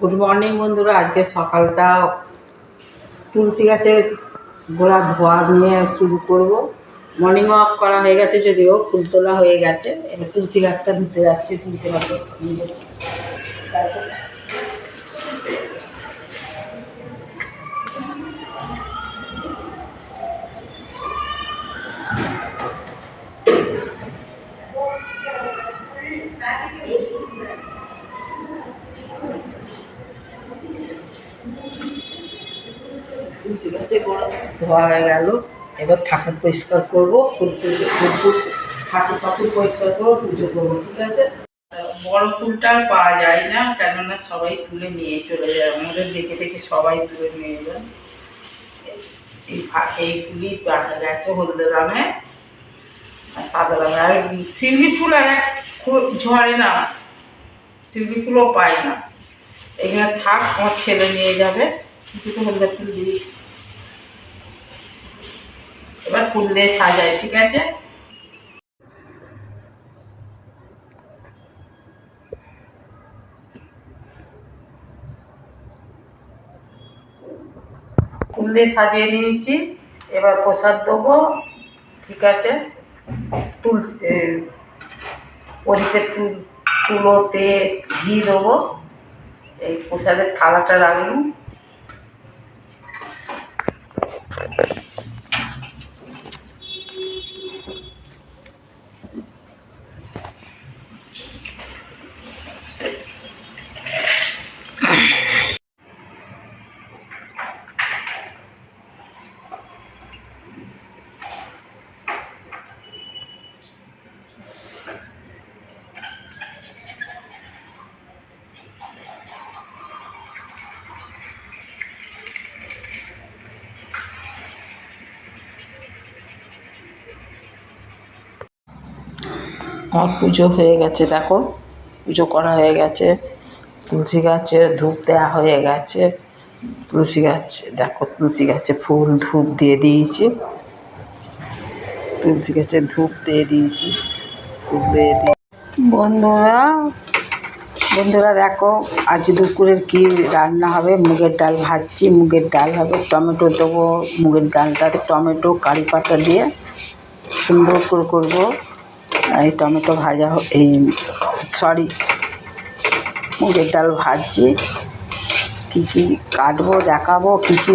Good morning বন্ধুরা। আজকে সকালটা তুলসী গাছের গোড়া ধোয়া নিয়ে শুরু করব। মর্নিং ওয়াক করা হয়ে গেছে, যদিও ফুল তোলা হয়ে গেছে। এবার তুলসী গাছটা ধুতে যাচ্ছে। তুলসী গাছে তুলসী গাছে গোড়া ধোয়া হয়ে গেল। এবার ঠাকুর পরিষ্কার করবো, ঠাকুর পরিষ্কার করবো, পুজো করবো। ঠিক আছে। বড় ফুলটা আর পাওয়া যায় না, কেননা সবাই তুলে নিয়ে চলে যায়। আমাদের দেখে দেখে সবাই তুলে নিয়ে যায়। এই ফুলই পাওয়া যাচ্ছে হলদে রঙে আর সাদা রঙে। আর শিউলি ফুল আর ঝরে না, শিউলি ফুলও পাই না। এখানে থাক, আমার ছেলে নিয়ে যাবে। দুটো হলদে ফুল দিই, এবার ফুল দিয়ে সাজাই। ঠিক আছে। ফুল দিয়ে সাজিয়ে নিয়েছি, এবার প্রসাদ দেবো। ঠিক আছে। তুলসী প্রদীপের তুলোতে ঘি দেবো। এই প্রসাদের থালাটা রাখলাম। আমার পুজো হয়ে গেছে, দেখো পুজো করা হয়ে গেছে। তুলসী গাছে ধূপ দেওয়া হয়ে গেছে। তুলসী গাছ দেখো, তুলসী গাছে ফুল ধূপ দিয়ে দিয়েছি। তুলসী গাছে ধূপ দিয়ে দিয়েছি, ফুল দিয়ে দিই। বন্ধুরা দেখো, আজ দুপুরের কি রান্না হবে। মুগের ডাল ভাজছি, মুগের ডাল হবে। টমেটো দেবো, মুগের ডালটাতে টমেটো কারি পাতা দিয়ে সুন্দর করে করবো। এই টমেটো ভাজা, মুগের ডাল ভাজছি। কী কী কাটবো দেখাবো, কী কী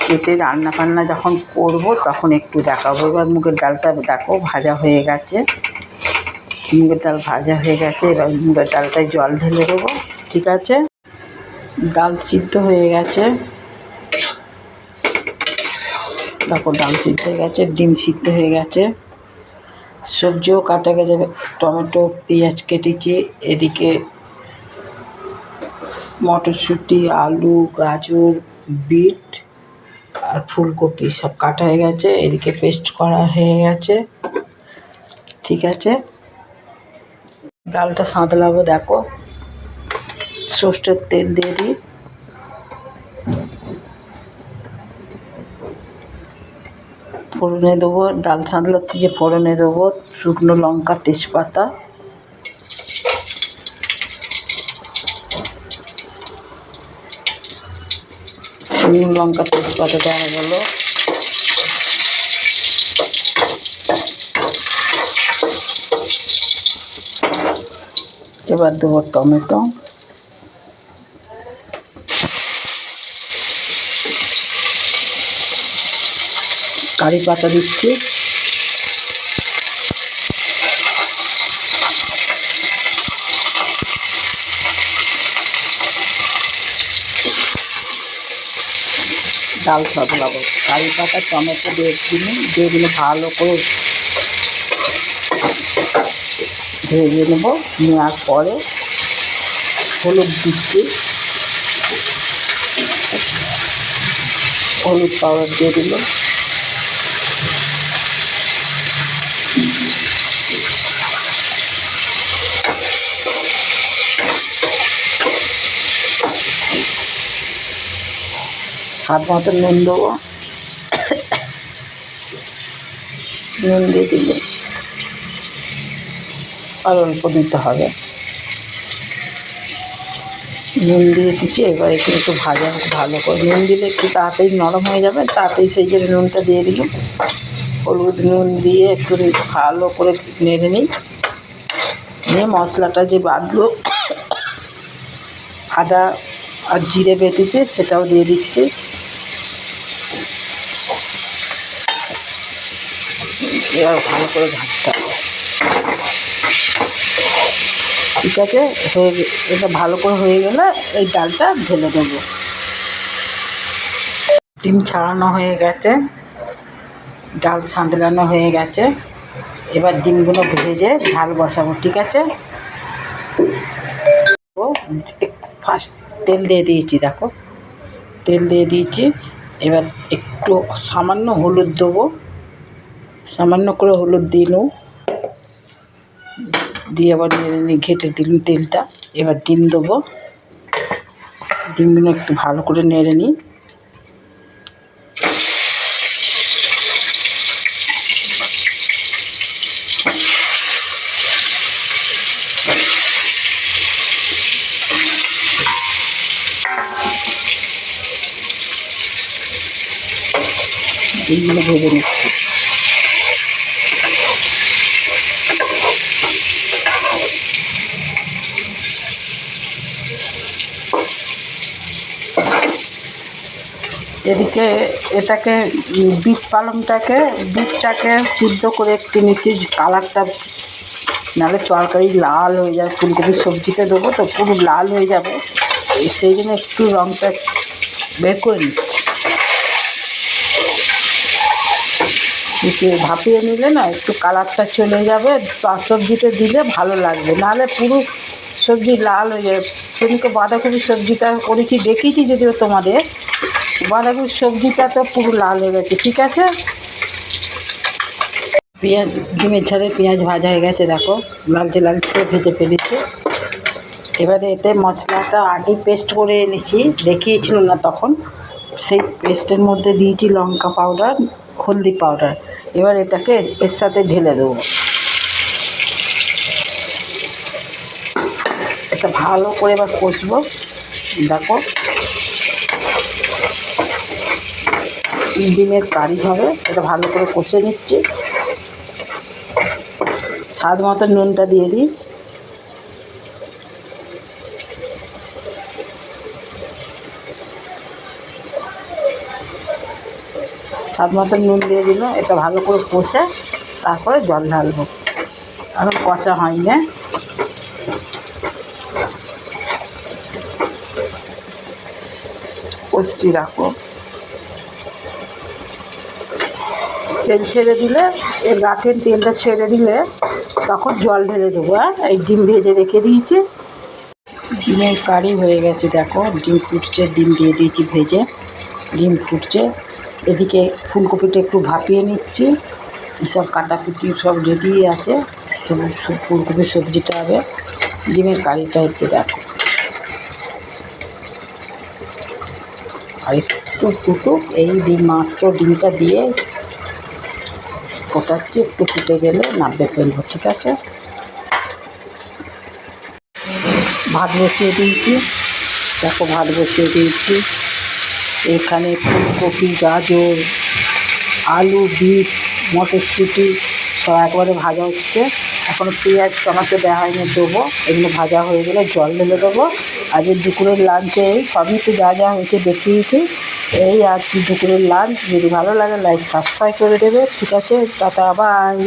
কেটে রান্না বান্না যখন করবো তখন একটু দেখাবো। এবার মুগের ডালটা দেখো ভাজা হয়ে গেছে। মুগের ডাল ভাজা হয়ে গেছে, এবার মুগের ডালটায় জল ঢেলে দেবো। ঠিক আছে। ডাল সিদ্ধ হয়ে গেছে, দেখো ডাল সিদ্ধ হয়ে গেছে, ডিম সিদ্ধ হয়ে গেছে, সবজিও কাটা গেছে। টমেটো পেঁয়াজ কেটেছি, এদিকে মটরশুঁটি আলু গাজর বিট আর ফুলকপি সব কাটা হয়ে গেছে। এদিকে পেস্ট করা হয়ে গেছে। ঠিক আছে। ডালটা সাঁতলাবো, দেখো সর্ষের তেল দিয়ে দিই। ফোড়নে দেবো, ডাল সাঁতলাতে যে ফোড়নে দেবো শুকনো লঙ্কা তেজপাতা, শুকনো লঙ্কা তেজপাতা দেওয়া গেলো। এবার দেবো টমেটো, কারি পাতা দিচ্ছি, ডাল সাঁতলাবো। কারি পাতা টমেটো দিয়ে দিলে ভালো করে ভেজে নেবো। নেওয়ার পরে হলুদ দিচ্ছি, হলুদ পাউডার দিয়ে দিল। স্বাদ মতো নুন দেবো, নুন দিয়ে দিলে আর অল্প দিতে হবে। নুন দিয়ে দিচ্ছি। এবার একটু একটু ভাজা ভালো করে, নুন দিলে একটু তাড়াতাড়ি নরম হয়ে যাবে, তাড়াতাড়ি সেই জন্য নুনটা দিয়ে দিলাম। হলুদ নুন দিয়ে একটু ভালো করে নেড়ে নিই। নিয়ে মশলাটা যে বাটলো আদা আর জিরে বেটেছে সেটাও দিয়ে দিচ্ছি। এবার ভালো করে ভাজতে হবে। ঠিক আছে, এটা ভালো করে হয়ে গেলে এই ডালটা ঢেলে দেবো। ডিম ছাড়ানো হয়ে গেছে, ডাল সাঁতলানো হয়ে গেছে। এবার ডিমগুলো ভেজে ঝাল বসাবো। ঠিক আছে, ফার্স্ট তেল দিয়ে দিয়েছি, দেখো তেল দিয়ে দিয়েছি। এবার একটু সামান্য হলুদ দেবো, সামান্য করে হলুদ দিলাম, দিয়ে আবার ঘেঁটে দিলাম তেলটা। এবার ডিম দেবো, ডিমগুলো একটু ভালো করে নেড়ে নিই। ডিমগুলো ভেজে নিচ্ছি। এদিকে এটাকে বিটটাকে সিদ্ধ করে একটু নিচ্ছি, কালারটা নাহলে তরকারি লাল হয়ে যাবে। ফুলকপির সবজিতে দেবো তো পুরো লাল হয়ে যাবে, সেই জন্য একটু রঙটা বের করে নিচ্ছি। একটু ভাপিয়ে নিলে না একটু কালারটা চলে যাবে, সবজিতে দিলে ভালো লাগবে, নাহলে পুরো সবজি লাল হয়ে যাবে। সেদিনকে বাঁধাকপির সবজিটা করেছি, দেখিয়েছি যদিও তোমাদের, বাঁধাকপির সবজিটা তো পুরো লাল হয়ে গেছে। ঠিক আছে, পেঁয়াজ, ডিমের ঝালে পেঁয়াজ ভাজা হয়ে গেছে, দেখো লালচে লালচে ভেজে ফেলেছি। এবারে এতে মশলাটা আগে পেস্ট করে এনেছি, দেখিয়েছিল না তখন, সেই পেস্টের মধ্যে দিয়েছি লঙ্কা পাউডার, হলদি পাউডার। এবার এটাকে এর সাথে ঢেলে দেবো। এটা ভালো করে এবার কষবো। দেখো ডিমের কারি হবে, এটা ভালো করে কষে নিচ্ছি। স্বাদ মতো নুনটা দিয়ে দিই। স্বাদ মতো নুন দিয়ে দিল। এটা ভালো করে কষে তারপরে জল ঢালবো, এখন কষা হয় না। কষছি, রাখো। তেল ছেড়ে দিলে, এর গাঠের তেলটা ছেড়ে দিলে তখন জল ঢেলে দেবো। এই ডিম ভেজে রেখে দিয়েছি, ডিমের কারি হয়ে গেছে, দেখো ডিম ফুটছে, ডিম দিয়ে দিয়েছি ভেজে, ডিম ফুটছে। এদিকে ফুলকপিটা একটু ভাপিয়ে নিচ্ছি, সব কাটাকুটি সব রেডি আছে, ফুলকপির সবজিটা হবে, ডিমের কারিটা হচ্ছে, দেখো। আর একটু ফুটুক, এই মাত্র ডিমটা দিয়ে ফোটাচ্ছি, একটু ফুটে গেলে নাড়তে ফেলবো। ঠিক আছে, ভাত বসিয়ে দিয়েছি, দেখো ভাত বসিয়ে দিয়েছি। এখানে ফুলকপি, গাজর, আলু, বিট, মটরশুঁটি সব একবারে ভাজা হচ্ছে। এখনও পেঁয়াজ টমেটো দেওয়া হয়নি, দেবো। এগুলো ভাজা হয়ে গেলে জল ঢেলে দেবো। আজকে দুপুরের লাঞ্চে এই সবই তো যা যা হয়েছে দেখিয়েছি। এই আর কি দুপুরের লাঞ্চ। যদি ভালো লাগে লাইক সাবস্ক্রাইব করে দেবে। ঠিক আছে, টাটা, বাই।